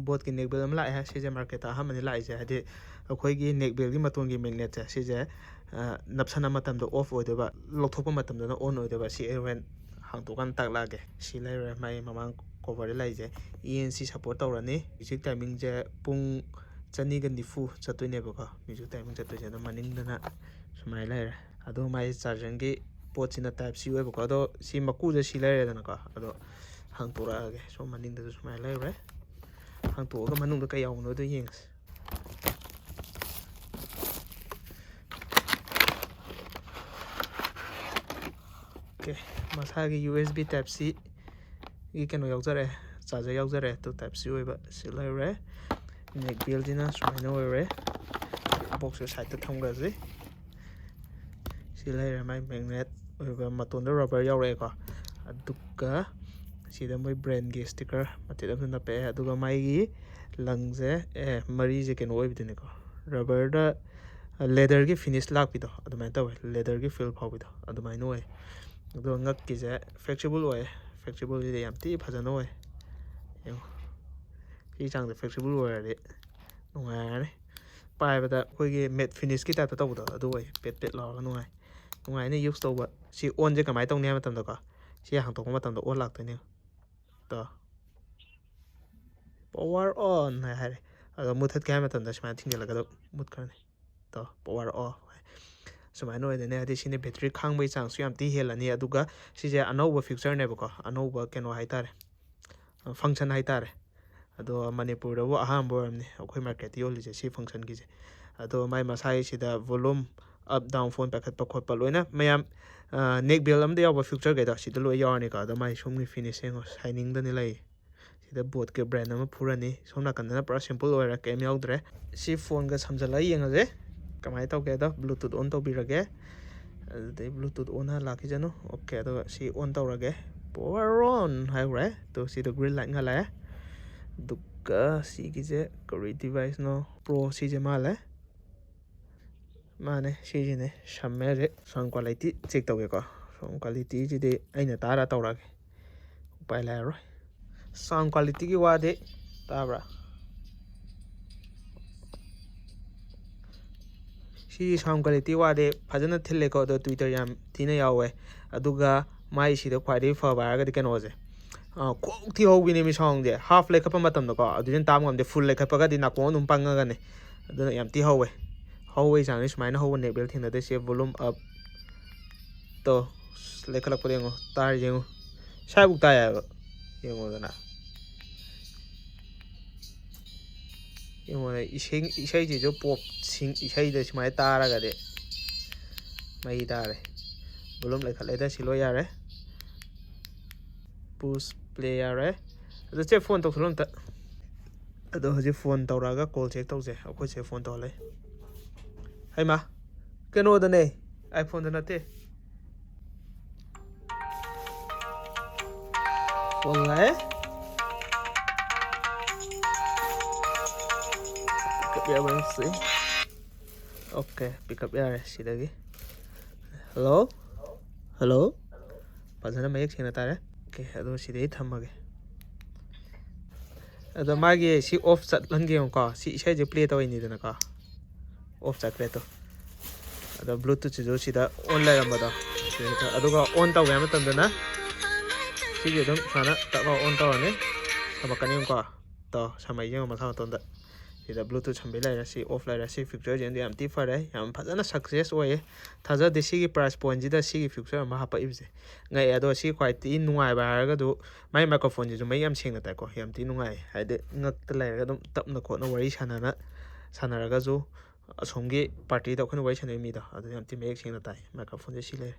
ꯕꯣꯠꯀꯤ neck ꯕꯦꯜ ꯑꯃ ꯂꯥꯛꯑꯦ ꯁꯤꯁꯦ ꯃꯥꯔꯀꯦꯠꯇ ꯑꯍꯥꯟꯕꯅꯤ ꯂꯥꯛꯏꯁꯦ ꯍꯥꯏꯗꯤ ꯑꯩꯈꯣꯏꯒꯤ ꯅꯦꯛ ꯕꯦꯜꯒꯤ ꯃꯇꯣꯟꯒꯤ ꯃꯦꯒꯅꯦꯠꯁꯦ ꯁꯤꯁꯦ ꯅꯞꯁꯟꯕ ꯃꯇꯝꯗ ꯑꯣꯐ ꯑꯣꯏꯗꯣꯏꯕ ꯂꯧꯊꯣꯛꯄ ꯃꯇꯝꯗꯅ ꯑꯣꯟ ꯑꯣꯏꯗꯣꯏꯕ ꯁꯤ ꯑꯩ ꯍꯣꯔꯦꯟ ꯍꯥꯡꯇꯣꯛꯀꯥꯟꯗ ꯇꯥꯛꯂꯛꯑꯒꯦ ꯁꯤ ꯂꯩꯔꯦ ꯃꯥꯒꯤ ꯃꯃꯥꯡ ꯀꯣꯚꯔꯗ ꯂꯩꯔꯤꯁꯦ ENC ꯁꯞꯄꯣꯔꯠ ꯇꯧꯔꯅꯤ ꯃ꯭ꯌꯨꯖꯤꯛ ꯇꯥꯏꯃꯤꯡꯁꯦ ꯄꯨꯡ 290 ꯆꯠꯇꯣꯏꯅꯦꯕꯀꯣ ꯃ꯭ꯌꯨꯖꯤꯛ ꯇꯥꯏꯃꯤꯡ ꯆꯠꯇꯣꯏꯁꯦ ꯑꯗꯣ ꯃꯅꯤꯡꯗꯅ ꯁꯨꯃꯥꯏꯅ ꯂꯩꯔꯦ ꯑꯗꯣ ꯃꯥꯒꯤ ꯆꯥꯔꯖꯤꯡꯒꯤ ꯄꯣꯠꯁꯤꯅ ꯇꯥꯏꯞ C ꯑꯣꯏꯕꯀꯣ ꯑꯗꯣ ꯁꯤ ꯃꯀꯨꯁꯦ ꯁꯤ ꯂꯩꯔꯦꯗꯅꯀꯣ ꯑꯗꯣ ꯍꯥꯡꯇꯣꯔꯛꯑꯒꯦ ꯁꯣꯝ ꯃꯅꯤꯡꯗꯁꯨ ꯁꯨꯃꯥꯏꯅ ꯂꯩꯔꯦ ꯍꯥꯡꯇꯣꯛꯑꯒ ꯃꯅꯨꯡꯗ ꯀꯩ ꯌꯥꯎꯕꯅꯣꯗꯣ ꯌꯦꯡꯉꯁꯤ ꯑꯣꯀꯦ ꯃꯁꯥꯒꯤ USB type C ꯒꯤ ꯀꯩꯅꯣ ꯌꯥꯎꯖꯔꯦ ꯆꯥꯔꯖꯔ ꯌꯥꯎꯖꯔꯦ ꯑꯗꯨ type C ꯑꯣꯏꯕ ꯁꯤ ꯂꯩꯔꯦ ꯅꯦꯛ ꯕꯦꯜꯁꯤꯅ ꯁꯨꯃꯥꯏꯅ ꯑꯣꯏꯔꯦ ꯕꯣꯛꯁꯁꯦ ꯁꯥꯏꯗꯇ ꯊꯝꯈ꯭ꯔꯁꯤ ꯁꯤ ꯂꯩꯔꯦ ꯃꯥꯏ ꯃꯦꯒꯅꯦꯠ ꯑꯣꯏꯕ ꯃꯇꯣꯟꯗ ꯔꯕꯔ ꯌꯥꯎꯔꯛꯑꯦꯀꯣ ꯑꯗꯨꯒ ꯁꯤꯗ ꯃꯣꯏ ꯕ꯭ꯔꯦꯟꯒꯤ ꯁ꯭ꯇꯤꯀꯔ ꯃꯇꯦꯛ ꯑꯃꯁꯨ ꯅꯞꯄꯛꯑꯦ ꯑꯗꯨꯒ ꯃꯥꯒꯤ ꯂꯪꯁꯦ ꯃꯔꯤꯁꯦ ꯀꯩꯅꯣ ꯑꯣꯏꯕꯗꯨꯅꯦꯀꯣ ꯔꯕꯔꯗ ꯂꯦꯗꯔꯒꯤ ꯐꯤꯅꯤꯁ ꯂꯥꯛꯄꯤꯗꯣ ꯑꯗꯨꯃꯥꯏꯅ ꯇꯧꯋꯦ ꯂꯦꯗꯔꯒꯤ ꯐꯤꯜ ꯐꯥꯎꯕꯤꯗꯣ ꯑꯗꯨꯃꯥꯏꯅ ꯑꯣꯏ ꯑꯗꯨꯒ ꯉꯛꯀꯤꯁꯦ ꯐ꯭ꯂꯦꯛꯁꯤꯕꯜ ꯑꯣꯏ ꯐ꯭ꯂꯦꯛꯁꯤꯕꯜꯁꯤꯗꯤ ꯌꯥꯝ ꯊꯤ ꯐꯖꯅ ꯑꯣꯏ ꯌꯦꯡꯉꯣ ꯁꯤ ꯆꯥꯡꯗ ꯐ꯭ꯂꯦꯛꯁꯤꯕꯜ ꯑꯣꯏꯔꯗꯤ ꯅꯨꯡꯉꯥꯏꯔꯅꯤ ꯄꯥꯏꯕꯗ ꯑꯩꯈꯣꯏꯒꯤ ꯃꯦꯠ ꯐꯤꯅꯤꯁꯀꯤ ꯇꯥꯏꯞꯇ ꯇꯧꯕꯗꯣ ꯑꯗꯨ ꯑꯣꯏ ꯄꯦꯠ ꯄꯦꯠ ꯂꯥꯎꯔꯒ ꯅꯨꯡꯉꯥꯏꯅ ꯌꯨꯁ ꯇꯧꯕ ꯁꯤ ꯑꯣꯟꯁꯦ ꯀꯃꯥꯏꯅ ꯇꯧꯅꯤ ꯍꯥꯏꯕ ꯃꯇꯝꯗꯀꯣ ꯁꯤ ꯍꯥꯡꯇꯣꯛꯄ ꯃꯇꯝꯗ ꯑꯣꯟ ꯂꯥꯛꯇꯣꯏꯅꯦ ꯇꯣ ꯄꯋꯥꯔ ꯑꯣꯟ ꯍꯥꯏꯔꯦ ꯑꯗꯣ ꯃꯨꯠꯊꯠꯀꯦ ꯍꯥꯏꯕ ꯃꯇꯝꯗ ꯁꯨꯃꯥꯏꯅ ꯊꯤꯡꯖꯤꯜꯂꯒ ꯃꯨꯠꯈ꯭ꯔꯅꯤ ꯇꯣ ꯄꯋꯥꯔ ꯑꯣꯐ ꯁꯨꯃꯥꯏꯅ ꯑꯣꯏꯗꯣꯏꯅꯦ ꯍꯥꯏꯗꯤ ꯁꯤꯅ ꯕꯦꯇ꯭ꯔꯤ ꯈꯥꯡꯕꯒꯤ ꯆꯥꯡꯁꯨ ꯌꯥꯝ ꯊꯤ ꯍꯦꯜꯂꯅꯤ ꯑꯗꯨꯒ ꯁꯤꯁꯦ ꯑꯅꯧꯕ ꯐꯤꯆꯔꯅꯦꯕꯀꯣ ꯑꯅꯧꯕ ꯀꯩꯅꯣ ꯍꯥꯏꯇꯥꯔꯦ ꯐꯪꯁꯟ ꯍꯥꯏꯇꯥꯔꯦ ꯑꯗꯣ ꯃꯅꯤꯄꯨꯔꯗꯕꯨ ꯑꯍꯥꯟꯕ ꯑꯣꯏꯔꯝꯅꯤ ꯑꯩꯈꯣꯏ ꯃꯥꯔꯀꯦꯠꯇ ꯌꯣꯜꯂꯤꯁꯦ ꯁꯤ ꯐꯪꯁꯟꯒꯤꯁꯦ ꯑꯗꯣ ꯃꯥꯏ ꯃꯁꯥꯒꯤꯁꯤꯗ ꯚꯣꯂꯨꯝ ꯑꯞ ꯗꯥꯎꯟ ꯐꯣꯟ ꯄꯥꯏꯈꯠꯄ ꯈꯣꯠꯄ ꯂꯣꯏꯅ ꯃꯌꯥꯝ ꯅꯦꯛ ꯕꯦꯜ ꯑꯃꯗ ꯌꯥꯎꯕ ꯐꯤꯆꯔꯈꯩꯗꯣ ꯁꯤꯗ ꯂꯣꯏ ꯌꯥꯎꯔꯅꯤꯀꯣ ꯑꯗꯣ ꯃꯥꯏ ꯁꯣꯝꯒꯤ ꯐꯤꯅꯤꯁ ꯌꯦꯡꯉꯣ ꯁꯥꯏꯅꯤꯡꯗꯅꯤ ꯂꯩ ꯁꯤꯗ ꯕꯣꯠꯀꯤ ꯕ꯭ꯔꯦꯟ ꯑꯃ ꯐꯨꯔꯅꯤ ꯁꯣꯝ ꯅꯥꯀꯟꯗꯅ ꯄꯨꯔꯥ ꯁꯤꯝꯄꯜ ꯑꯣꯏꯔꯦ ꯀꯩꯝ ꯌꯥꯎꯗ꯭ꯔꯦ ꯁꯤ ꯐꯣꯟꯒ ꯁꯝꯖꯜꯂꯒ ꯌꯦꯡꯉꯁꯦ ꯀꯃꯥꯏꯅ ꯇꯧꯒꯦꯗ ꯕ꯭ꯂꯨꯇꯨꯠ ꯑꯣꯟ ꯇꯧꯕꯤꯔꯒꯦ ꯑꯗꯨꯗꯩ ꯕ꯭ꯂꯨꯇꯨꯠ ꯑꯣꯟ ꯂꯥꯛꯈꯤꯁꯅꯨ ꯑꯣꯀꯦ ꯑꯗꯨꯒ ꯁꯤ ꯑꯣꯟ ꯇꯧꯔꯒꯦ ꯄꯋꯥꯔ ꯑꯣꯟ ꯍꯥꯏꯈ꯭ꯔꯦ ꯑꯗꯣ ꯁꯤꯗ ꯒ꯭ꯔꯤꯟ ꯂꯥꯏꯠ ꯉꯥꯜꯂꯛꯑꯦ ꯑꯗꯨꯒ ꯁꯤꯒꯤꯁꯦ ꯀꯔꯤ ꯗꯤꯚꯥꯏꯁꯅꯣ ꯄ꯭ꯔꯣ ꯁꯤꯁꯦ ꯃꯥꯜꯂꯦ ꯃꯥꯅꯦ ꯁꯤꯁꯤꯅꯦ ꯁꯝꯃꯦ ꯍꯧꯖꯤꯛ ꯁꯥꯎꯟ ꯀ꯭ꯋꯥꯂꯤꯇꯤ ꯆꯦꯛ ꯇꯧꯒꯦꯀꯣ ꯁꯥꯎꯟ ꯀ꯭ꯋꯥꯂꯤꯇꯤꯁꯤꯗꯤ ꯑꯩꯅ ꯇꯥꯔ ꯇꯧꯔꯛꯑꯒꯦ ꯎꯄꯥꯏ ꯂꯩꯔꯔꯣꯏ ꯁꯥꯎꯟ ꯀ꯭ꯋꯥꯂꯤꯇꯤꯒꯤ ꯋꯥꯗꯤ ꯇꯥꯕ꯭ꯔꯥ ꯁꯤ ꯁꯥꯎꯟ ꯀ꯭ꯋꯥꯂꯤꯇꯤ ꯋꯥꯗꯤ ꯐꯖꯅ ꯊꯤꯜꯂꯦꯀꯣ ꯑꯗꯣ ꯇ꯭ꯋꯤꯇꯔ ꯌꯥꯝ ꯊꯤꯅ ꯌꯥꯎꯋꯦ ꯑꯗꯨꯒ ꯃꯥꯏꯁꯤꯗ ꯈ꯭ꯋꯥꯏꯗꯒꯤ ꯐꯕ ꯍꯥꯏꯔꯒꯗꯤ ꯀꯩꯅꯣꯁꯦ ꯈꯣꯡ ꯊꯤ ꯍꯧꯕꯤꯅꯦ ꯃꯤ ꯁꯥꯎꯟꯁꯦ ꯍꯥꯐ ꯂꯩꯈꯠꯄ ꯃꯇꯝꯗꯀꯣ ꯑꯗꯨꯗꯤ ꯇꯥꯕ ꯉꯝꯗꯦ ꯐꯨꯜ ꯂꯩꯈꯠꯄꯒꯗꯤ ꯅꯥꯀꯣꯡ ꯑꯗꯨꯝ ꯄꯪꯉꯒꯅꯤ ꯑꯗꯨꯅ ꯌꯥꯝ ꯊꯤ ꯍꯧꯋꯦ ꯍꯧꯕꯒꯤ ꯆꯥꯡꯁꯦ ꯁꯨꯃꯥꯏꯅ ꯍꯧꯕ ꯅꯦꯛ ꯕꯦꯜ ꯊꯦꯡꯅꯗꯣꯏꯁꯦ ꯚꯣꯂꯨꯝ ꯑꯞ ꯇꯣ ꯂꯩꯈꯠꯂꯛꯄꯗ ꯌꯦꯡꯉꯣ ꯇꯥꯔꯤ ꯌꯦꯡꯉꯣ ꯁ꯭ꯋꯥꯏꯐꯥꯎ ꯇꯥꯏ ꯍꯥꯏꯕ ꯌꯦꯡꯉꯣꯗꯅ ꯌꯦꯡꯉꯣꯅꯦ ꯏꯁꯩꯁꯤꯁꯨ ꯄꯣꯞ ꯏꯁꯩꯗ ꯁꯨꯃꯥꯏꯅ ꯇꯥꯔꯒꯗꯤ ꯃꯩ ꯇꯥꯔꯦ ꯚꯣꯂꯨꯝ ꯂꯩꯈꯠꯂꯦꯗ ꯁꯤ ꯂꯣꯏ ꯌꯥꯔꯦ ꯄꯨꯁ ꯄ꯭ꯂꯦ ꯌꯥꯔꯦ ꯑꯗꯣ ꯆꯦ ꯐꯣꯟ ꯇꯧꯁꯜꯂꯣ ꯑꯝꯇ ꯑꯗꯣ ꯍꯧꯖꯤꯛ ꯐꯣꯟ ꯇꯧꯔꯛꯑꯒ ꯀꯣꯜ ꯆꯦꯛ ꯇꯧꯁꯦ ꯑꯩꯈꯣꯏꯁꯦ ꯐꯣꯟ ꯇꯧꯍꯜꯂꯦ ꯍꯩꯃꯥ ꯀꯩꯅꯣꯗꯅꯦ ꯑꯥꯏꯐꯣꯟꯗ ꯅꯠꯇꯦ ꯐꯣꯟ ꯂꯥꯛꯑꯦ ꯑꯣꯀꯦ ꯄꯤꯛꯑꯞ ꯌꯥꯔꯦ ꯁꯤꯗꯒꯤ ꯍꯜꯂꯣ ꯍꯜꯂꯣ ꯐꯖꯅ ꯃꯌꯦꯛ ꯁꯦꯡꯅ ꯇꯥꯔꯦ ꯑꯣꯀꯦ ꯑꯗꯣ ꯁꯤꯗꯩ ꯊꯝꯃꯒꯦ ꯑꯗꯣ ꯃꯥꯒꯤ ꯁꯤ ꯑꯣꯐ ꯆꯠꯍꯟꯒꯦꯉꯨꯀꯣ ꯁꯤ ꯏꯁꯩꯁꯦ ꯄ꯭ꯂꯦ ꯇꯧꯔꯤꯅꯤꯗꯅꯀꯣ ꯑꯣꯐ ꯆꯠꯈ꯭ꯔꯦꯗꯣ ꯑꯗꯣ ꯕ꯭ꯂꯨꯇꯨꯠꯁꯤꯁꯨ ꯁꯤꯗ ꯑꯣꯟ ꯂꯩꯔꯝꯕꯗꯣ ꯑꯗꯨꯒ ꯑꯣꯟ ꯇꯧꯒꯦ ꯍꯥꯏꯕ ꯃꯇꯝꯗꯅ ꯁꯤꯒꯤ ꯑꯗꯨꯝ ꯁꯨꯃꯥꯏꯅ ꯇꯛꯂ ꯑꯣꯟ ꯇꯧꯔꯅꯤ ꯁꯝꯃꯛꯀꯅꯤꯀꯣ ꯇꯣ ꯁꯝꯃꯛꯏ ꯌꯦꯡꯉꯣ ꯃꯁꯥ ꯃꯇꯣꯟꯗ ꯁꯤꯗ ꯕ꯭ꯂꯨꯇꯨꯠ ꯁꯝꯕꯤ ꯂꯩꯔꯦ ꯁꯤ ꯑꯣꯐ ꯂꯩꯔꯦ ꯁꯤ ꯐꯤꯆꯔꯁꯤꯡꯗꯤ ꯌꯥꯝ ꯊꯤ ꯐꯔꯦ ꯌꯥꯝ ꯐꯖꯅ ꯁꯛꯁꯦꯁ ꯑꯣꯏꯌꯦ ꯊꯥꯖꯗꯦ ꯁꯤꯒꯤ ꯄ꯭ꯔꯥꯏꯁ ꯄꯣꯏꯟꯁꯤꯗ ꯁꯤꯒꯤ ꯐꯤꯆꯔ ꯑꯃ ꯍꯥꯞꯄꯛꯏꯕꯁꯦ ꯉꯛꯑꯦ ꯑꯗꯣ ꯁꯤ ꯈ꯭ꯋꯥꯏꯗꯒꯤ ꯅꯨꯡꯉꯥꯏꯕ ꯍꯥꯏꯔꯒꯗꯨ ꯃꯥꯏ ꯃꯥꯏꯀ꯭ꯔꯣꯐꯣꯟꯁꯤꯁꯨ ꯃꯌꯦꯛ ꯌꯥꯝ ꯁꯦꯡꯅ ꯇꯥꯏꯀꯣ ꯌꯥꯝ ꯊꯤ ꯅꯨꯡꯉꯥꯏ ꯍꯥꯏꯗꯤ ꯉꯛꯇ ꯂꯩꯔꯒ ꯑꯗꯨꯝ ꯇꯞꯅ ꯈꯣꯠꯅ ꯋꯥꯔꯤ ꯁꯥꯟꯅꯔꯒꯁꯨ ꯑꯁꯣꯝꯒꯤ ꯄꯥꯔꯇꯤꯗ ꯑꯩꯈꯣꯏꯅ ꯋꯥꯔꯤ ꯁꯥꯟꯅꯔꯤ ꯃꯤꯗꯣ ꯑꯗꯨ ꯌꯥꯝ ꯊꯤ ꯃꯌꯦꯛ ꯁꯦꯡꯅ ꯇꯥꯏ ꯃꯥꯏꯀ꯭ꯔꯣꯐꯣꯟꯁꯦ ꯁꯤ ꯂꯩꯔꯦ